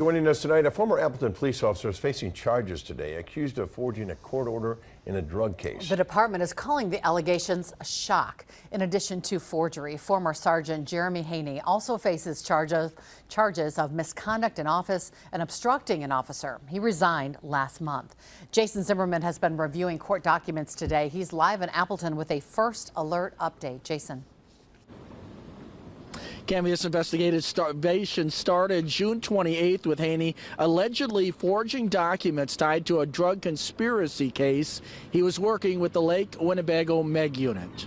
Joining us tonight, a former Appleton police officer is facing charges today, accused of forging a court order in a drug case. The department is calling the allegations a shock. In addition to forgery, former Sergeant Jeremy Haney also faces charges of misconduct in office and obstructing an officer. He resigned last month. Jason Zimmerman has been reviewing court documents today. He's live in Appleton with a first alert update. Jason. This investigation started June 28th with Haney allegedly forging documents tied to a drug conspiracy case. He was working with the Lake Winnebago Meg Unit.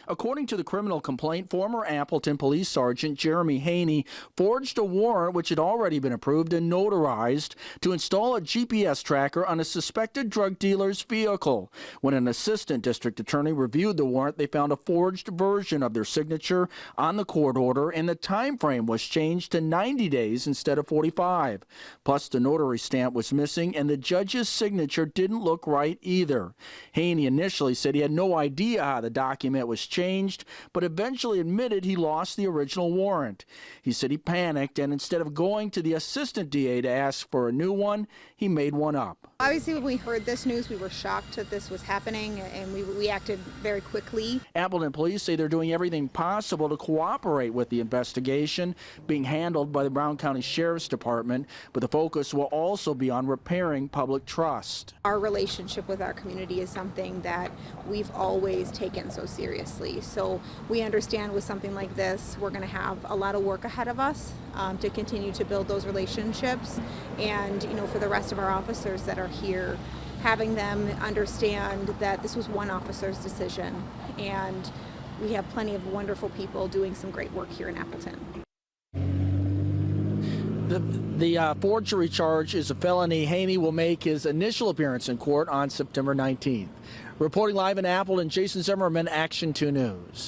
According to the criminal complaint, former Appleton Police Sergeant Jeremy Haney forged a warrant which had already been approved and notarized to install a GPS tracker on a suspected drug dealer's vehicle. When an assistant district attorney reviewed the warrant, they found a forged version of their signature on the court order, and the time frame was changed to 90 days instead of 45. Plus, the notary stamp was missing, and the judge's signature didn't look right either. Haney initially said he had no idea how the document was changed, but eventually admitted he lost the original warrant. He said he panicked, and instead of going to the assistant DA to ask for a new one, he made one up. Obviously, when we heard this news, we were shocked that this was happening, and we acted very quickly. Appleton Police say they're doing everything possible to cooperate with the investigation being handled by the Brown County Sheriff's Department, but the focus will also be on repairing public trust. Our relationship with our community is something that we've always taken so seriously. So we understand with something like this, we're going to have a lot of work ahead of us to continue to build those relationships. And, for the rest of our officers that are here, having them understand that this was one officer's decision, and we have plenty of wonderful people doing some great work here in Appleton. The forgery charge is a felony. Haney will make his initial appearance in court on September 19th. Reporting live in Appleton, Jason Zimmerman, Action 2 News.